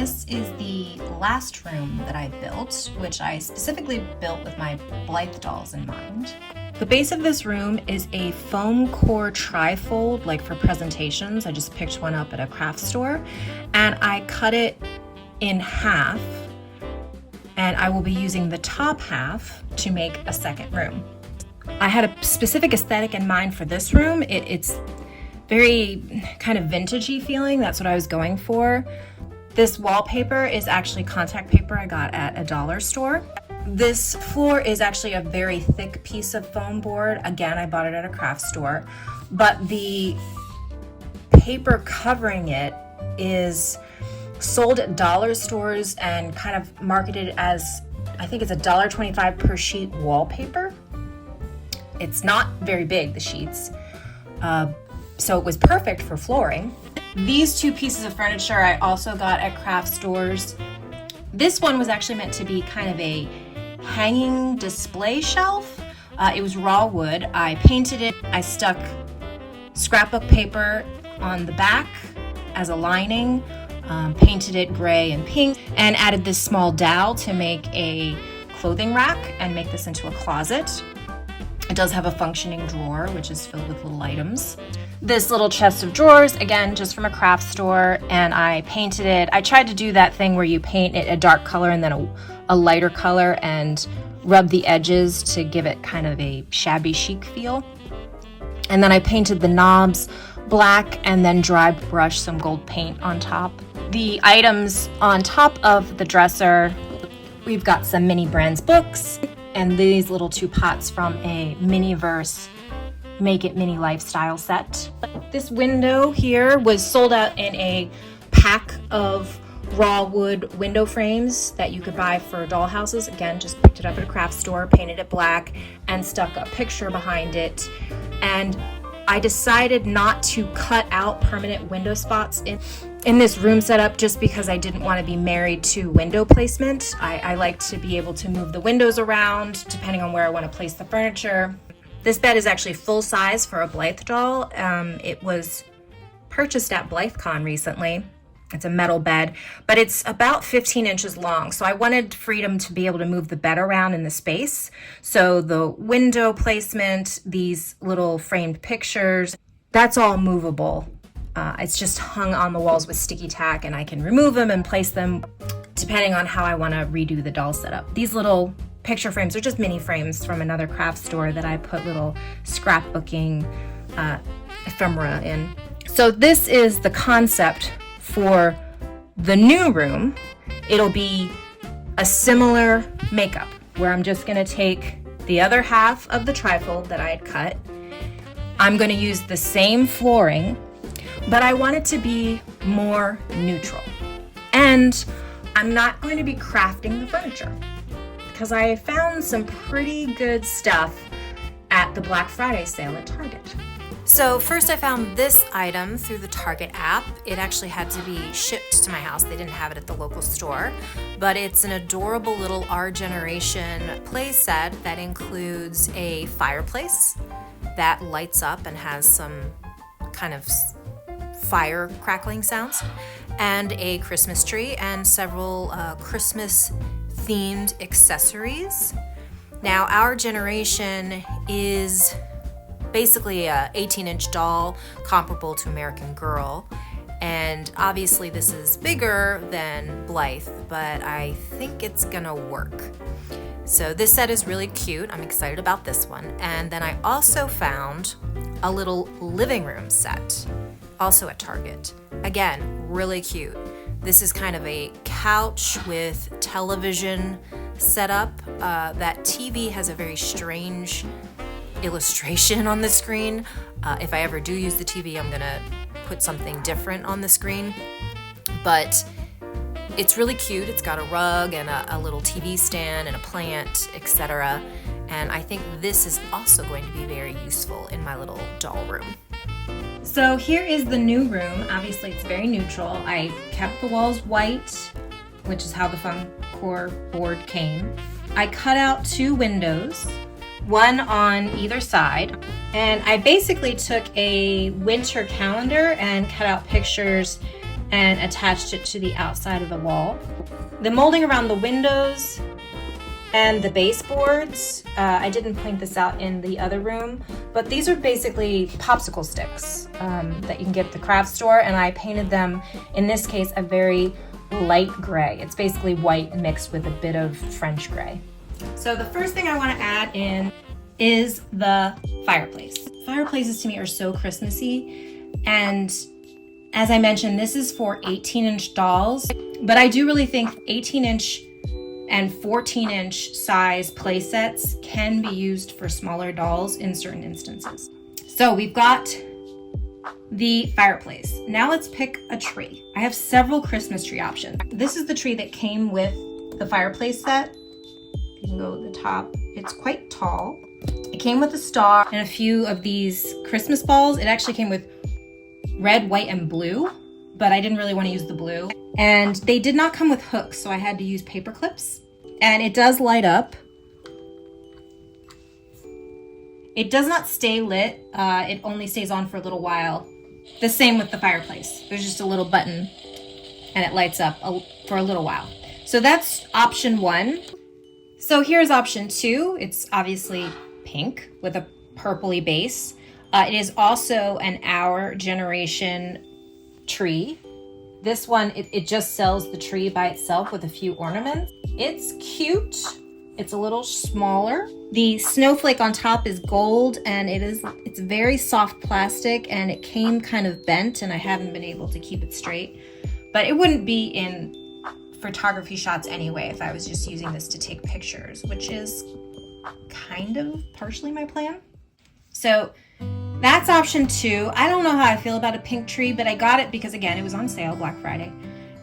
This is the last room that I built, which I specifically built with my Blythe dolls in mind. The base of this room is a foam core trifold, like for presentations. I just picked one up at a craft store, and I cut it in half, and I will be using the top half to make a second room. I had a specific aesthetic in mind for this room. It's very kind of vintagey feeling. That's what I was going for. This wallpaper is actually contact paper I got at a dollar store. This floor is actually a very thick piece of foam board. Again, I bought it at a craft store, but the paper covering it is sold at dollar stores and kind of marketed as, I think it's $1.25 per sheet wallpaper. It's not very big, the sheets, so it was perfect for flooring. These two pieces of furniture I also got at craft stores. This one was actually meant to be kind of a hanging display shelf. It was raw wood. I painted it. I stuck scrapbook paper on the back as a lining, painted it gray and pink, and added this small dowel to make a clothing rack and make this into a closet. It does have a functioning drawer, which is filled with little items. This little chest of drawers, again, just from a craft store, and I painted it. I tried to do that thing where you paint it a dark color and then a lighter color and rub the edges to give it kind of a shabby chic feel. And then I painted the knobs black and then dry brushed some gold paint on top. The items on top of the dresser, we've got some Mini Brands books and these little two pots from a Miniverse Make It Mini Lifestyle set. This window here was sold out in a pack of raw wood window frames that you could buy for dollhouses. Again, just picked it up at a craft store, painted it black, and stuck a picture behind it. And I decided not to cut out permanent window spots in this room setup just because I didn't want to be married to window placement. I like to be able to move the windows around depending on where I want to place the furniture. This bed is actually full size for a Blythe doll. It was purchased at BlytheCon recently. It's a metal bed, but it's about 15 inches long. So I wanted freedom to be able to move the bed around in the space. So the window placement, these little framed pictures, that's all movable. It's just hung on the walls with sticky tack, and I can remove them and place them depending on how I want to redo the doll setup. These little picture frames are just mini frames from another craft store that I put little scrapbooking ephemera in. So this is the concept for the new room. It'll be a similar makeup where I'm just going to take the other half of the trifold that I had cut. I'm going to use the same flooring, but I want it to be more neutral. And I'm not going to be crafting the furniture because I found some pretty good stuff at the Black Friday sale at Target. So first I found this item through the Target app. It actually had to be shipped to my house. They didn't have it at the local store, but it's an adorable little Our Generation play set that includes a fireplace that lights up and has some kind of fire crackling sounds, and a Christmas tree and several Christmas themed accessories. Now, Our Generation is basically a 18-inch doll comparable to American Girl, and obviously this is bigger than Blythe, but I think it's gonna work. So this set is really cute. I'm excited about this one. And then I also found a little living room set, also at Target. Again, really cute. This is kind of a couch with television setup. That TV has a very strange illustration on the screen. If I ever do use the TV, I'm gonna put something different on the screen. But it's really cute. It's got a rug and a little TV stand and a plant, etc. And I think this is also going to be very useful in my little doll room. So here is the new room. Obviously it's very neutral. I kept the walls white, which is how the foam core board came. I cut out two windows, one on either side, and I basically took a winter calendar and cut out pictures and attached it to the outside of the wall. The molding around the windows and the baseboards, I didn't point this out in the other room, but these are basically popsicle sticks that you can get at the craft store, and I painted them, in this case, a very light gray. It's basically white mixed with a bit of French gray. So the first thing I want to add in is the fireplace. Fireplaces to me are so Christmassy, and as I mentioned, this is for 18-inch dolls, but I do really think 18-inch and 14-inch size play sets can be used for smaller dolls in certain instances. So we've got the fireplace. Now let's pick a tree. I have several Christmas tree options. This is the tree that came with the fireplace set. You can go to the top. It's quite tall. It came with a star and a few of these Christmas balls. It actually came with red, white, and blue, but I didn't really want to use the blue. And they did not come with hooks, so I had to use paper clips. And it does light up. It does not stay lit. It only stays on for a little while. The same with the fireplace. There's just a little button and it lights up for a little while. So that's option 1. So here's option 2. It's obviously pink with a purpley base. It is also an Our Generation tree. This one, it just sells the tree by itself with a few ornaments. It's cute. It's a little smaller. The snowflake on top is gold, and it's very soft plastic, and it came kind of bent, and I haven't been able to keep it straight. But it wouldn't be in photography shots anyway if I was just using this to take pictures, which is kind of partially my plan. So that's option 2. I don't know how I feel about a pink tree, but I got it because, again, it was on sale Black Friday.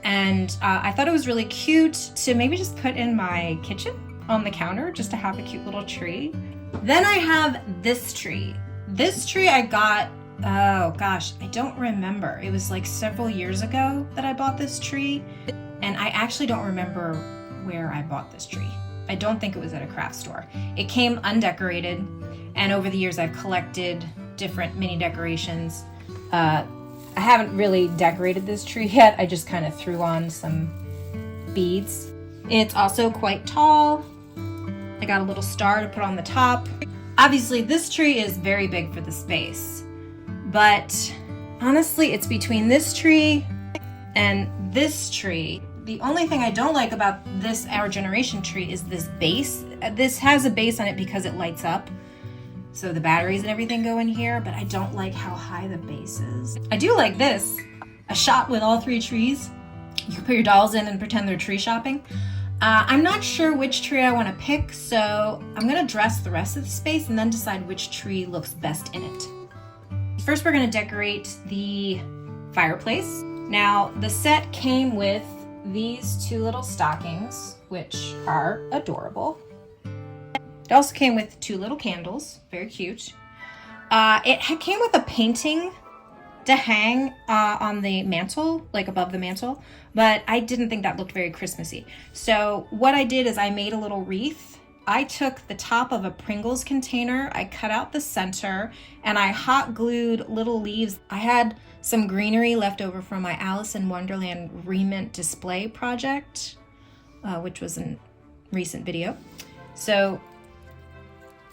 And I thought it was really cute to maybe just put in my kitchen on the counter just to have a cute little tree. Then I have this tree. This tree I got, oh gosh, I don't remember. It was like several years ago that I bought this tree. And I actually don't remember where I bought this tree. I don't think it was at a craft store. It came undecorated, and over the years I've collected different mini decorations. I haven't really decorated this tree yet. I just kind of threw on some beads. It's also quite tall. I got a little star to put on the top. Obviously, this tree is very big for the space, but honestly, it's between this tree and this tree. The only thing I don't like about this Our Generation tree is this base. This has a base on it because it lights up. So the batteries and everything go in here, but I don't like how high the base is. I do like this, a shot with all 3 trees. You can put your dolls in and pretend they're tree shopping. I'm not sure which tree I want to pick, so I'm gonna dress the rest of the space and then decide which tree looks best in it. First, we're gonna decorate the fireplace. Now, the set came with these 2 little stockings, which are adorable. It also came with 2 little candles, very cute. It came with a painting to hang on the mantle, like above the mantle, but I didn't think that looked very Christmassy. So what I did is I made a little wreath. I took the top of a Pringles container, I cut out the center, and I hot glued little leaves. I had some greenery left over from my Alice in Wonderland remint display project, which was a recent video. So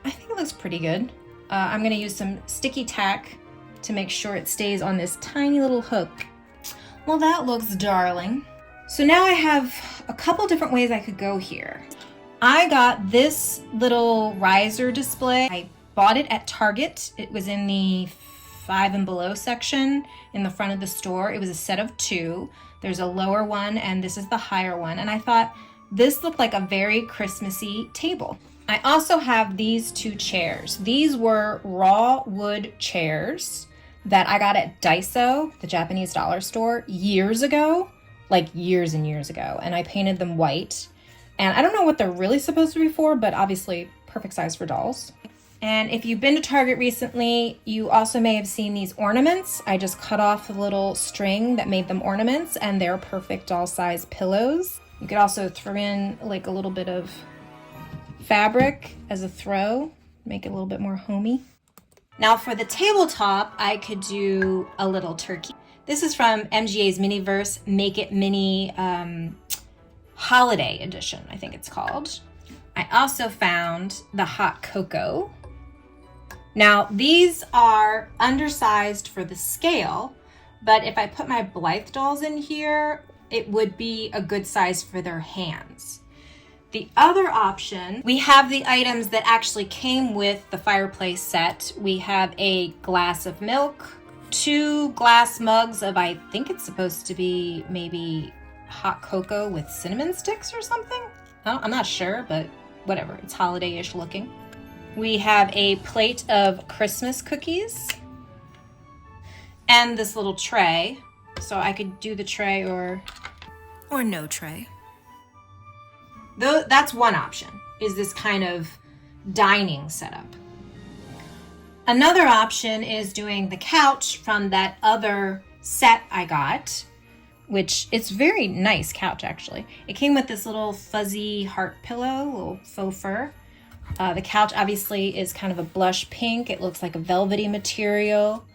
I think it looks pretty good. I'm gonna use some sticky tack to make sure it stays on this tiny little hook. Well, that looks darling. So now I have a couple different ways I could go here. I got this little riser display. I bought it at Target. It was in the 5 and below section in the front of the store. It was a set of 2. There's a lower one and this is the higher one. And I thought this looked like a very Christmassy table. I also have these 2 chairs. These were raw wood chairs that I got at Daiso, the Japanese dollar store, years ago, like years and years ago. And I painted them white. And I don't know what they're really supposed to be for, but obviously perfect size for dolls. And if you've been to Target recently, you also may have seen these ornaments. I just cut off the little string that made them ornaments, and they're perfect doll size pillows. You could also throw in like a little bit of fabric as a throw, make it a little bit more homey. Now for the tabletop, I could do a little turkey. This is from MGA's Miniverse Make It Mini Holiday Edition, I think it's called. I also found the hot cocoa. Now, these are undersized for the scale, but if I put my Blythe dolls in here, it would be a good size for their hands. The other option, we have the items that actually came with the Fireplace set. We have a glass of milk, 2 glass mugs of, I think it's supposed to be maybe hot cocoa with cinnamon sticks or something. I'm not sure, but whatever, it's holiday-ish looking. We have a plate of Christmas cookies and this little tray. So I could do the tray or no tray. Though that's one option, is this kind of dining setup. Another option is doing the couch from that other set I got, which it's very nice couch actually. It came with this little fuzzy heart pillow, little faux fur. The couch obviously is kind of a blush pink. It looks like a velvety material.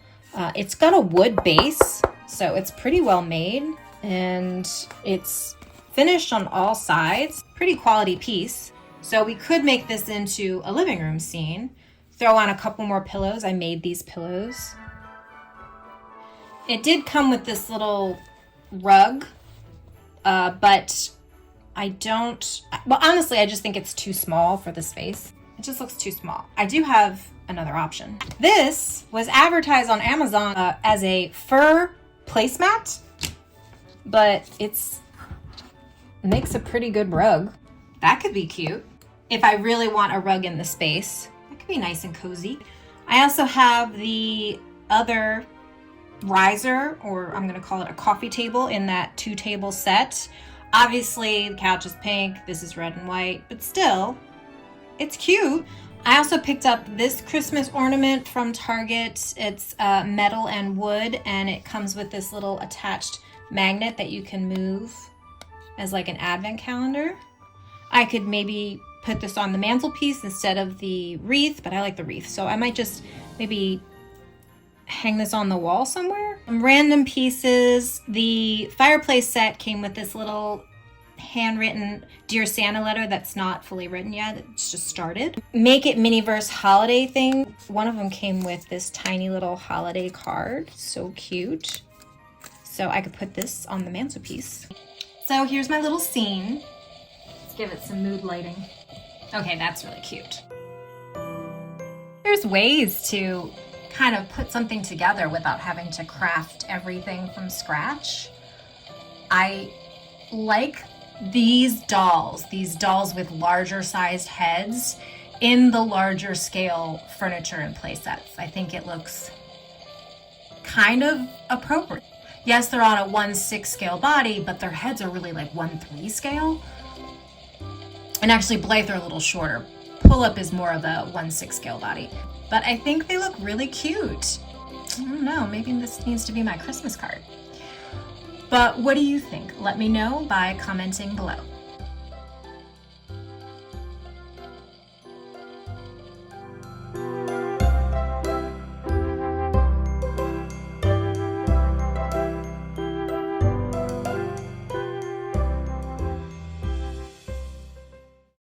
It's got a wood base, so it's pretty well made, and it's finished on all sides. Pretty quality piece. So we could make this into a living room scene. Throw on a couple more pillows. I made these pillows. It did come with this little rug, but I don't, well, honestly, I just think it's too small for the space. It just looks too small. I do have another option. This was advertised on Amazon as a fur placemat, but it makes a pretty good rug. That could be cute. If I really want a rug in the space, that could be nice and cozy. I also have the other riser, or I'm gonna call it a coffee table, in that 2-table set. Obviously, the couch is pink, this is red and white, but still, it's cute. I also picked up this Christmas ornament from Target. It's metal and wood, and it comes with this little attached magnet that you can move as like an advent calendar. I could maybe put this on the mantelpiece instead of the wreath, but I like the wreath, so I might just maybe hang this on the wall somewhere. Some random pieces. The Fireplace set came with this little handwritten Dear Santa letter that's not fully written yet. It's just started. Make It Miniverse holiday thing. One of them came with this tiny little holiday card. So cute. So I could put this on the mantelpiece. So here's my little scene. Let's give it some mood lighting. Okay, that's really cute. There's ways to kind of put something together without having to craft everything from scratch. I like these dolls with larger sized heads in the larger scale furniture and play sets. I think it looks kind of appropriate. Yes, they're on a 1/6 scale body, but their heads are really like 1/3 scale. And actually Blythe are a little shorter. Pull-up is more of a 1/6 scale body. But I think they look really cute. I don't know, maybe this needs to be my Christmas card. But what do you think? Let me know by commenting below.